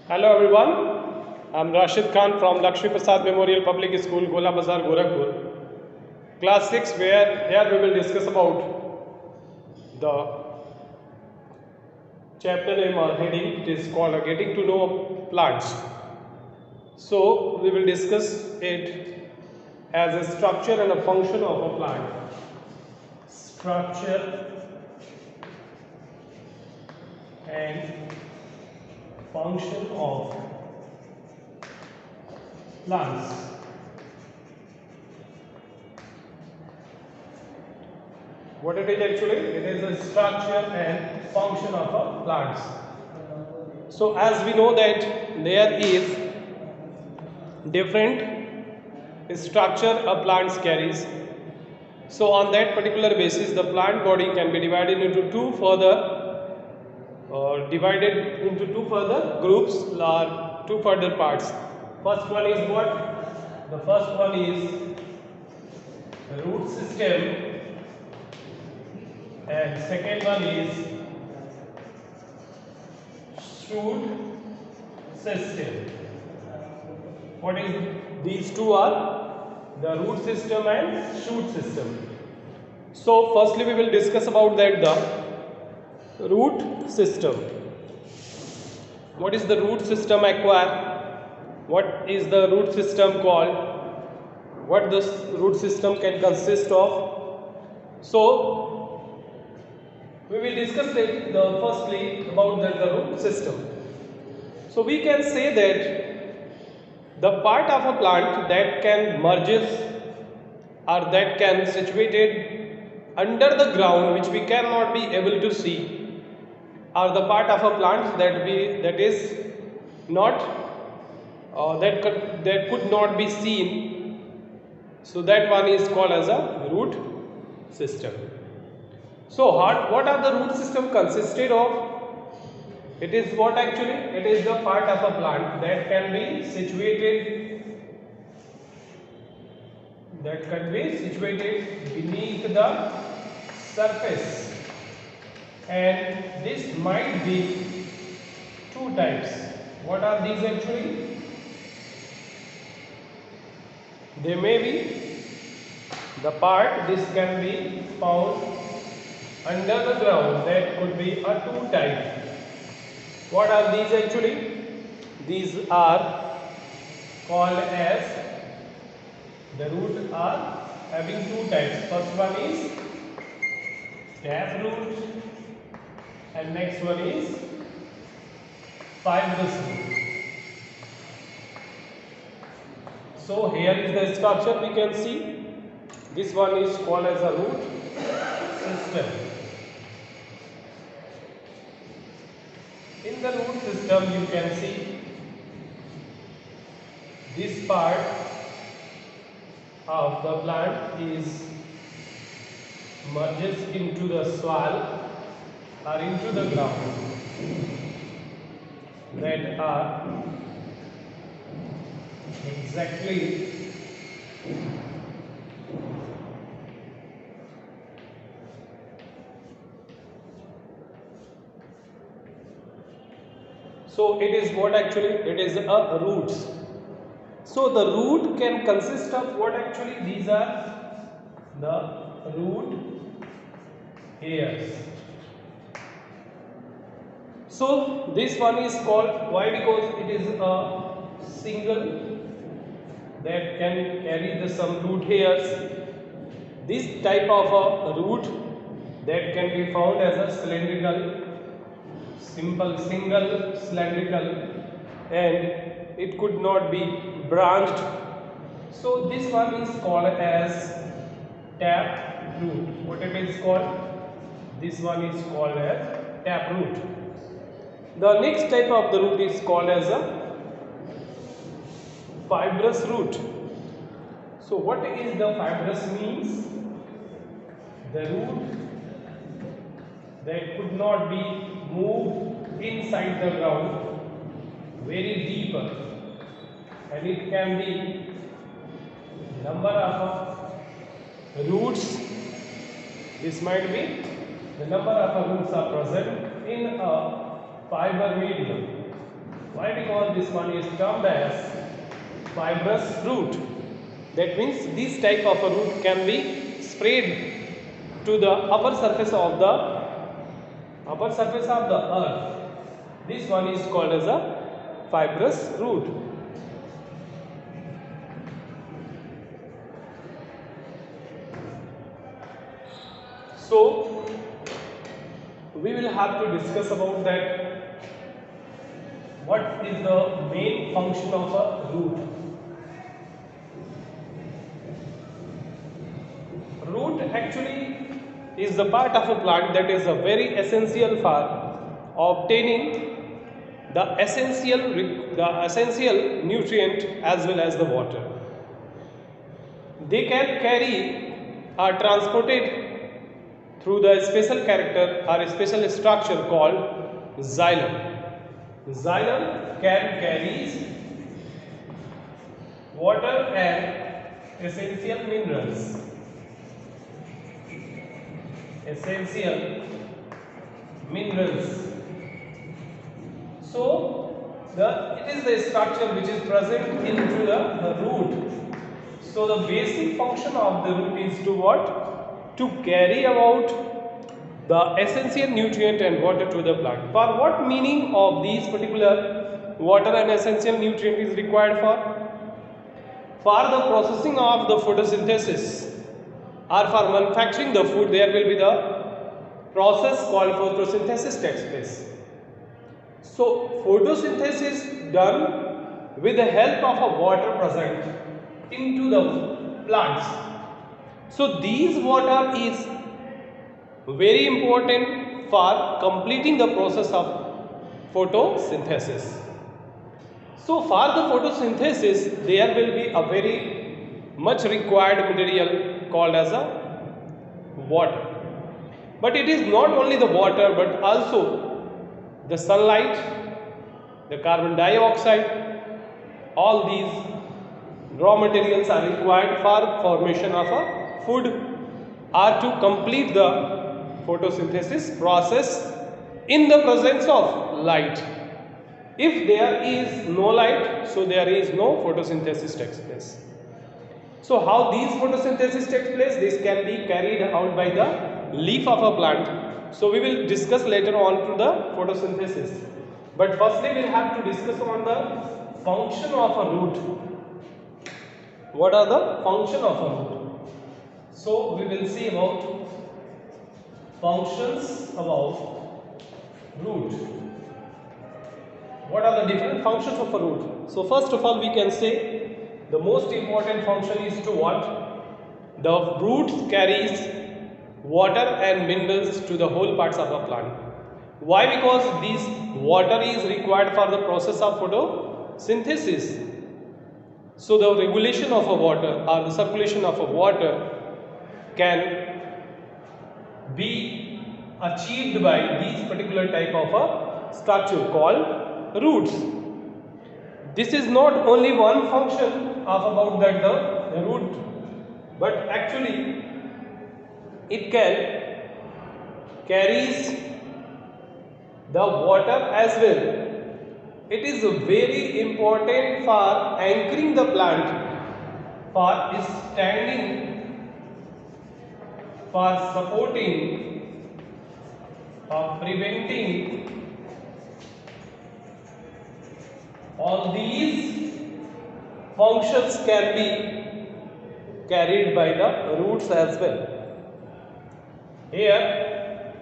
Hello everyone, I'm Rashid Khan from Lakshmi Prasad Memorial Public School, Gola Bazar, Gorakhpur. Class 6 where here we will discuss about the chapter name or heading. It is called Getting to Know Plants. So we will discuss it as a structure and a function of a plant. Structure and function of plants. What it is actually? It is a structure and function of a plants. So as we know that there is different structure a plant carries. So on that particular basis, the plant body can be divided into two further groups or two further parts. First one is what? The first one is the root system, and second one is shoot system. What is these two are? The root system and shoot system. So firstly we will discuss about that the root system. What is the root system acquire? What is the root system called? What this root system can consist of? So we will discuss firstly about the root system. So we can say that the part of a plant that can merges or that can situated under the ground which we cannot be able to see are the part of a plant that is not that could not be seen. So that one is called as a root system. So what are the root system consisted of? It is what actually? It is the part of a plant that can be situated beneath the surface, and this might be two types. What are these actually? They may be the part this can be found under the ground, that could be a two type. What are these actually? These are called as the root are having two types. First one is tap root and next one is fibrous root. So here is the structure we can see. This one is called as a root system. In the root system you can see this part of the plant is merges into the soil or into the ground that are exactly so it is what actually? It is a roots. So the root can consist of what actually? These are the root hairs. So this one is called, why? Because it is a single that can carry some root hairs. This type of a root that can be found as a cylindrical, simple single cylindrical, and it could not be branched. So this one is called as tap root. What it is called? This one is called as tap root. The next type of the root is called as a fibrous root. So what is the fibrous means? The root that could not be moved inside the ground very deeper, and it can be number of roots. This might be the number of roots are present in a fiber medium. Why? Because this one is termed as fibrous root. That means this type of a root can be spread to the upper surface of the earth. This one is called as a fibrous root. So we will have to discuss about that. What is the main function of a root? Root actually is the part of a plant that is a very essential for obtaining the essential nutrient as well as the water. They can carry or transported through the special character or a special structure called xylem. Xylem can carry water and essential minerals. So it is the structure which is present into the root. So the basic function of the root is to what? To carry about the essential nutrient and water to the plant. For what meaning of these particular water and essential nutrient is required for? For the processing of the photosynthesis or for manufacturing the food, there will be the process called photosynthesis takes place. So photosynthesis done with the help of a water present into the plants. So these water is very important for completing the process of photosynthesis. So for the photosynthesis, there will be a very much required material called as a water. But it is not only the water but also the sunlight, the carbon dioxide, all these raw materials are required for formation of a food or to complete the photosynthesis process in the presence of light. If there is no light, so there is no photosynthesis takes place. So how these photosynthesis takes place? This can be carried out by the leaf of a plant. So we will discuss later on to the photosynthesis. But firstly we will have to discuss on the function of a root. What are the function of a root? So we will see about functions about root. What are the different functions of a root? So first of all we can say the most important function is to what? The root carries water and minerals to the whole parts of a plant. Why? Because this water is required for the process of photosynthesis. So the regulation of a water or the circulation of a water can be achieved by these particular type of a structure called roots. This is not only one function of about that the root, but actually it can carries the water as well. It is very important for anchoring the plant, for standing, for supporting, for preventing. All these functions can be carried by the roots as well. Here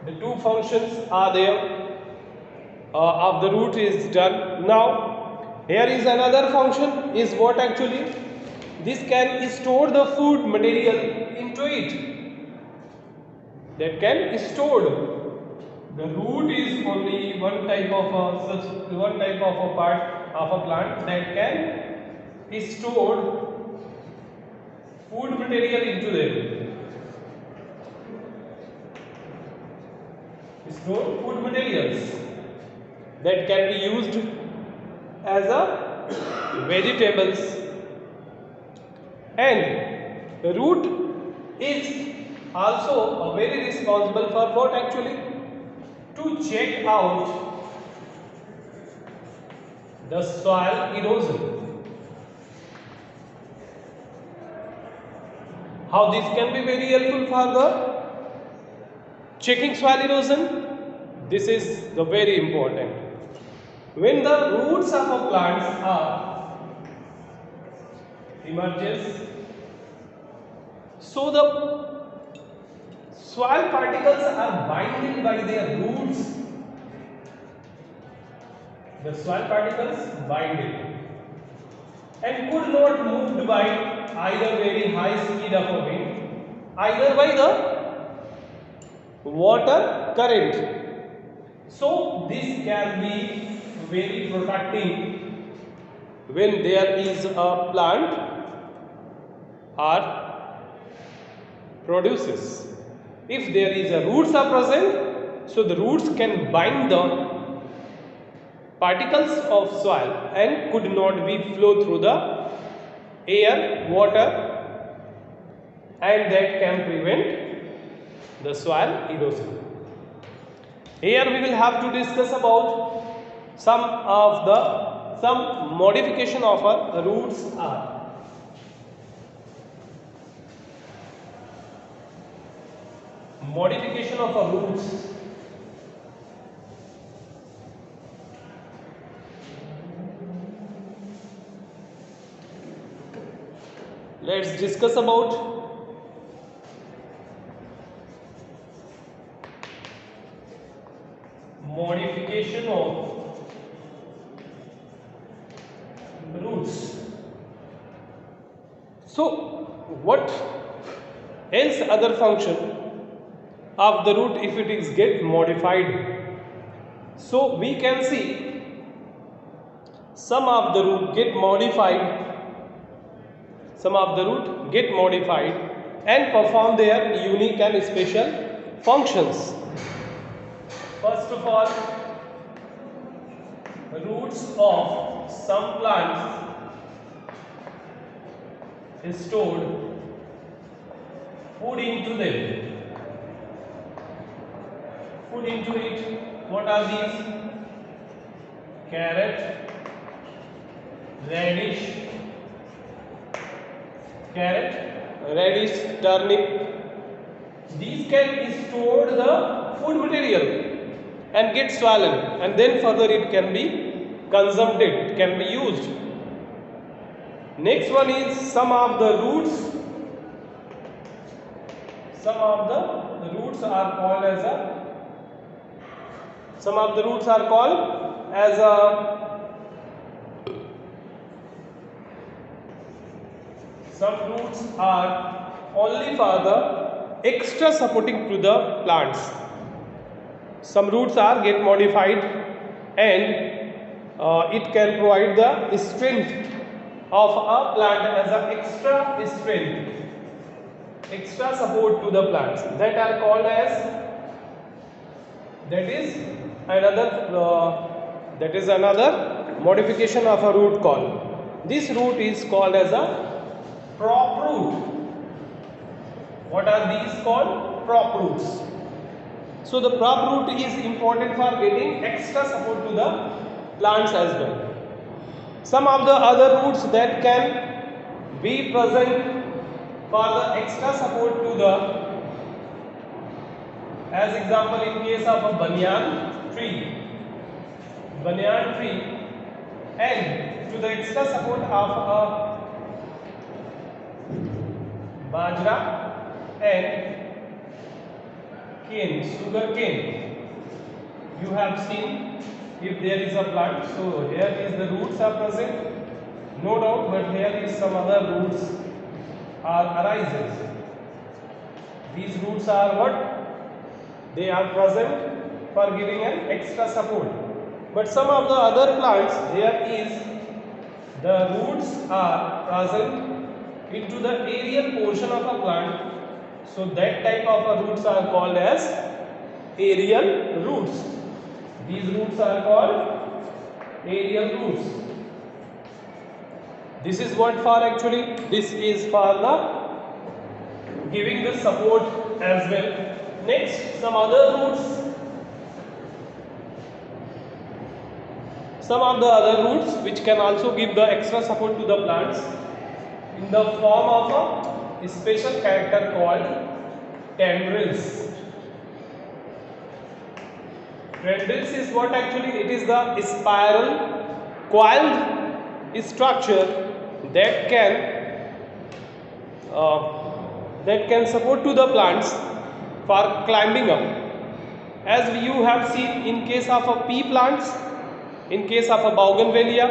the two functions are there of the root is done. Now here is another function is what actually this can store the food material into it. That can stored. The root is only one type of a part of a plant that can store food material into them. Store food materials that can be used as a vegetables, and the root is also very responsible for what actually to check out the soil erosion. How this can be very helpful for the checking soil erosion? This is the very important. When the roots of a plants are emerges, so the soil particles are binded by their roots. The soil particles binded and could not moved by either very high speed of a wind, either by the water current. So this can be very protecting when there is a plant or produces. If there is a roots are present, so the roots can bind the particles of soil and could not be flow through the air, water, and that can prevent the soil erosion. Here we will have to discuss about some modification of our roots are. Modification of our roots. Let's discuss about modification of roots. So, what else other function of the root if it is get modified? So, we can see some of the root get modified. Some of the root get modified and perform their unique and special functions. First of all, roots of some plants is stored food into them. Food into it. What are these? Carrot, radish, turnip. These can store the food material and get swollen, and then further it can be consumed, can be used. Next one is some of the roots. Some of the roots are called as a. Some of the roots are called as a. Some roots are only for the extra supporting to the plants. Some roots are get modified and it can provide the strength of a plant as an extra strength, extra support to the plants. That are called as, that is another modification of a root call. This root is called as a prop root. What are these called? Prop roots. So the prop root is important for getting extra support to the plants as well. Some of the other roots that can be present for the extra support to the, as example in case of a banyan tree, and to the extra support of a bajra and cane, sugar cane. You have seen if there is a plant, so here is the roots are present, no doubt, but here is some other roots are arises. These roots are what? They are present for giving an extra support. But some of the other plants, there is the roots are present into the aerial portion of a plant. So that type of roots are called as aerial roots. These roots are called aerial roots. This is what for actually, this is for the giving the support as well. Next, some other roots. some of the other roots which can also give the extra support to the plants in the form of a special character called tendrils. Tendrils is what actually? It is the spiral coiled structure that can support to the plants for climbing up. As you have seen in case of a pea plants, in case of a bougainvillea,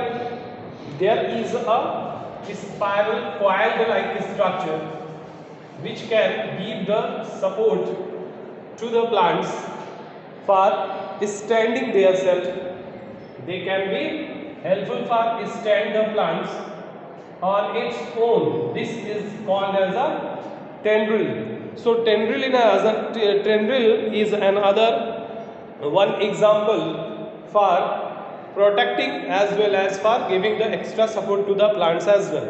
there is a spiral coiled like structure which can give the support to the plants for standing themselves. They can be helpful for stand the plants on its own. This is called as a tendril. So tendril is another one example for protecting as well as for giving the extra support to the plants as well.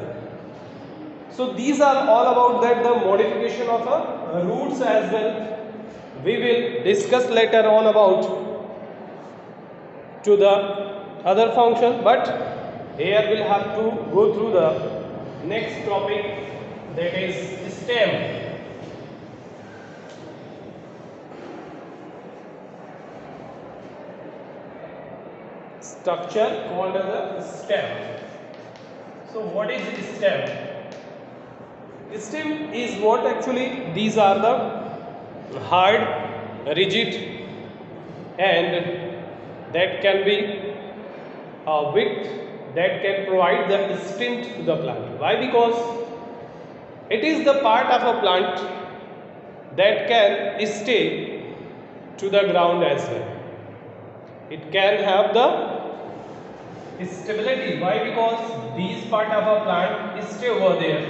So these are all about that, the modification of roots as well. We will discuss later on about to the other function, but here we'll have to go through the next topic, that is stem. Structure called as a stem. So what is stem? Stem is what actually? These are the hard, rigid, and that can be a wick that can provide the strength to the plant. Why? Because it is the part of a plant that can stay to the ground as well. It can have the stability. Why? Because these part of a plant stay over there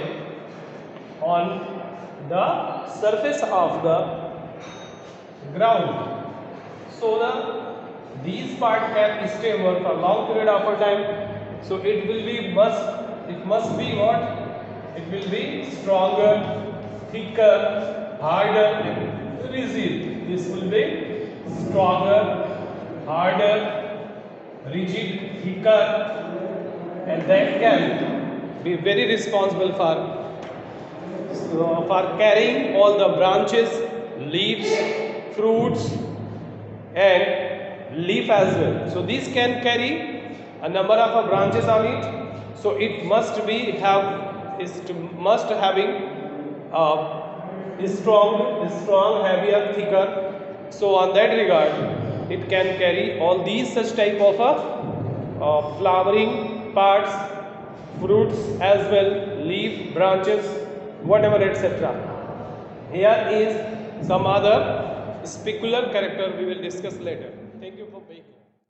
on the surface of the ground. So these part can stay over for a long period of time. So it must be what? It will be stronger, thicker, harder, and rigid. This will be stronger, harder, rigid, thicker, and that can be very responsible for carrying all the branches, leaves, fruits, and leaf as well. So these can carry a number of branches on it. So it must having strong, heavier, thicker. So on that regard, it can carry all these such type of flowering parts, fruits as well, leaf, branches, whatever, etc. Here is some other specular character we will discuss later. Thank you for being here.